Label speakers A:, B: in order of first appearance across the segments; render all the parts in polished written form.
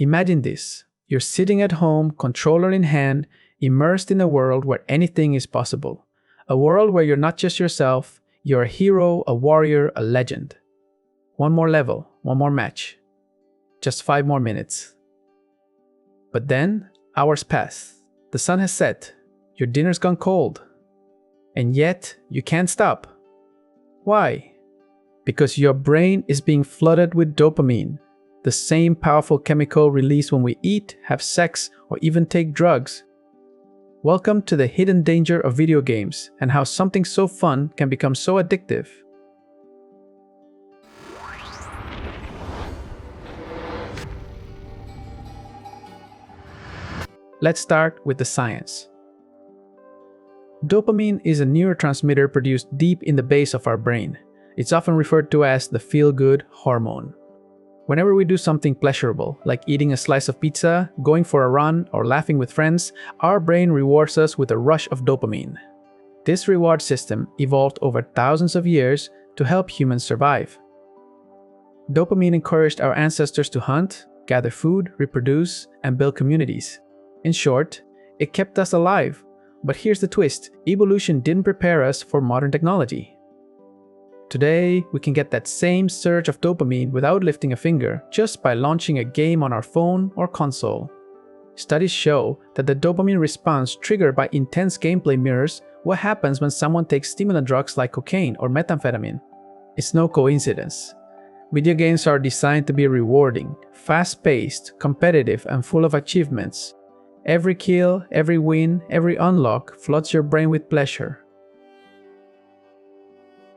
A: Imagine this. You're sitting at home, controller in hand, immersed in a world where anything is possible. A world where you're not just yourself, you're a hero, a warrior, a legend. One more level, one more match. Just 5 more minutes. But then, hours pass. The sun has set. Your dinner's gone cold. And yet, you can't stop. Why? Because your brain is being flooded with dopamine, the same powerful chemical released when we eat, have sex, or even take drugs. Welcome to the hidden danger of video games and how something so fun can become so addictive. Let's start with the science. Dopamine is a neurotransmitter produced deep in the base of our brain. It's often referred to as the feel-good hormone. Whenever we do something pleasurable, like eating a slice of pizza, going for a run, or laughing with friends, our brain rewards us with a rush of dopamine. This reward system evolved over thousands of years to help humans survive. Dopamine encouraged our ancestors to hunt, gather food, reproduce, and build communities. In short, it kept us alive. But here's the twist: evolution didn't prepare us for modern technology. Today, we can get that same surge of dopamine without lifting a finger, just by launching a game on our phone or console. Studies show that the dopamine response triggered by intense gameplay mirrors what happens when someone takes stimulant drugs like cocaine or methamphetamine. It's no coincidence. Video games are designed to be rewarding, fast-paced, competitive, and full of achievements. Every kill, every win, every unlock floods your brain with pleasure.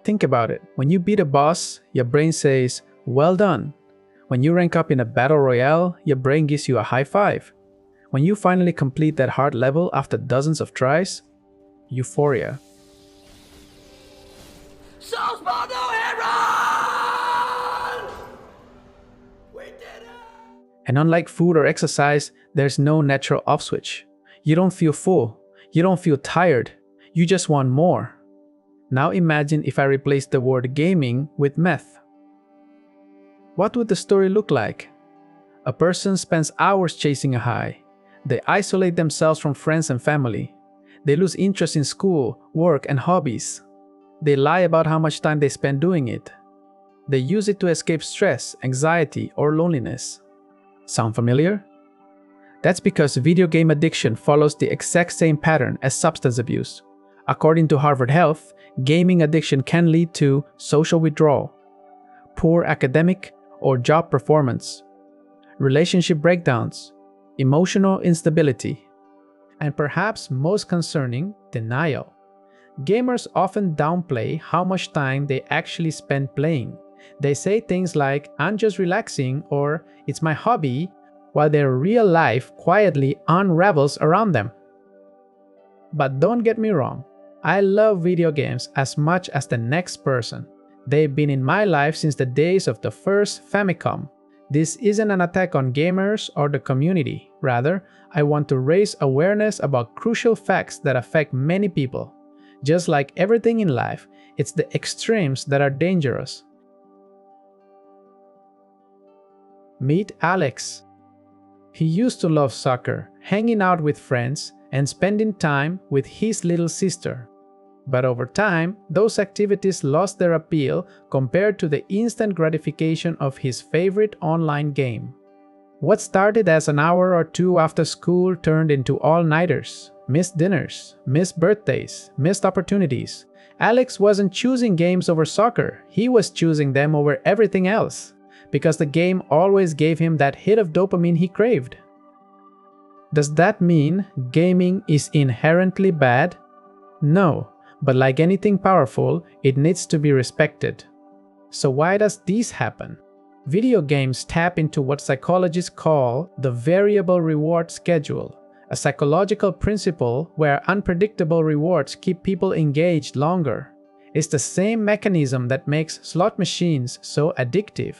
A: Think about it. When you beat a boss, your brain says, "Well done." When you rank up in a battle royale, your brain gives you a high five. When you finally complete that hard level after dozens of tries, euphoria. And unlike food or exercise, there's no natural off switch. You don't feel full. You don't feel tired. You just want more. Now imagine if I replaced the word gaming with meth. What would the story look like? A person spends hours chasing a high. They isolate themselves from friends and family. They lose interest in school, work, and hobbies. They lie about how much time they spend doing it. They use it to escape stress, anxiety, or loneliness. Sound familiar? That's because video game addiction follows the exact same pattern as substance abuse. According to Harvard Health, gaming addiction can lead to social withdrawal, poor academic or job performance, relationship breakdowns, emotional instability, and perhaps most concerning, denial. Gamers often downplay how much time they actually spend playing. They say things like, "I'm just relaxing," or "it's my hobby," while their real life quietly unravels around them. But don't get me wrong, I love video games as much as the next person. They've been in my life since the days of the first Famicom. This isn't an attack on gamers or the community. Rather, I want to raise awareness about crucial facts that affect many people. Just like everything in life, it's the extremes that are dangerous. Meet Alex. He used to love soccer, hanging out with friends, and spending time with his little sister. But over time, those activities lost their appeal compared to the instant gratification of his favorite online game. What started as an hour or two after school turned into all-nighters, missed dinners, missed birthdays, missed opportunities. Alex wasn't choosing games over soccer, he was choosing them over everything else, because the game always gave him that hit of dopamine he craved. Does that mean gaming is inherently bad? No. But like anything powerful, it needs to be respected. So why does this happen? Video games tap into what psychologists call the variable reward schedule, a psychological principle where unpredictable rewards keep people engaged longer. It's the same mechanism that makes slot machines so addictive.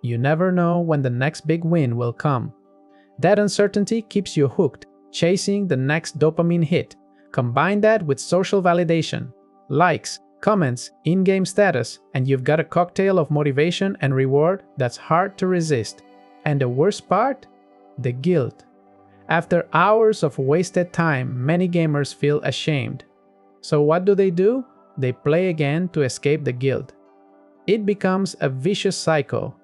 A: You never know when the next big win will come. That uncertainty keeps you hooked, chasing the next dopamine hit. Combine that with social validation, likes, comments, in-game status, and you've got a cocktail of motivation and reward that's hard to resist. And the worst part? the guilt. After hours of wasted time, many gamers feel ashamed. So what do? They play again to escape the guilt. It becomes a vicious cycle.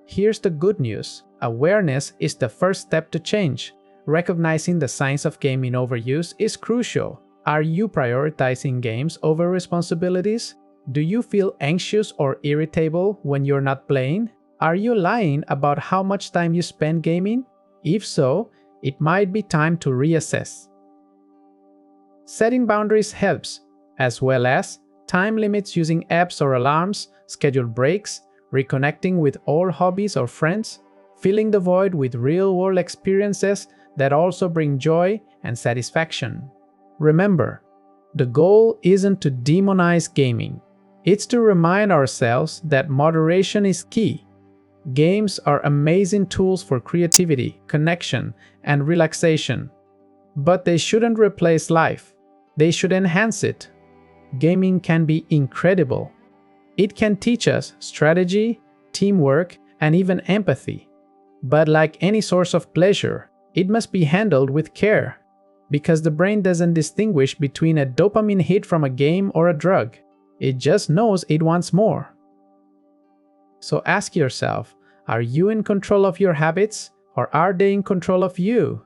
A: Here's the good news. Awareness is the first step to change. Recognizing the signs of gaming overuse is crucial. Are you prioritizing games over responsibilities? Do you feel anxious or irritable when you're not playing? Are you lying about how much time you spend gaming? If so, it might be time to reassess. Setting boundaries helps, as well as time limits using apps or alarms, scheduled breaks, reconnecting with old hobbies or friends, filling the void with real-world experiences that also bring joy and satisfaction. Remember, the goal isn't to demonize gaming. It's to remind ourselves that moderation is key. Games are amazing tools for creativity, connection, and relaxation. But they shouldn't replace life. They should enhance it. Gaming can be incredible. It can teach us strategy, teamwork, and even empathy. But like any source of pleasure, it must be handled with care, because the brain doesn't distinguish between a dopamine hit from a game or a drug. It just knows it wants more. So ask yourself, are you in control of your habits, or are they in control of you?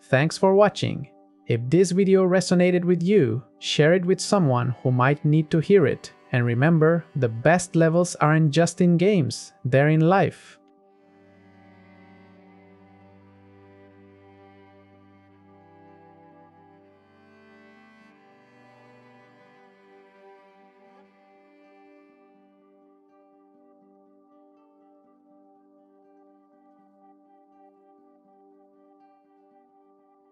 A: Thanks for watching. If this video resonated with you, share it with someone who might need to hear it. And remember, the best levels aren't just in games, they're in life.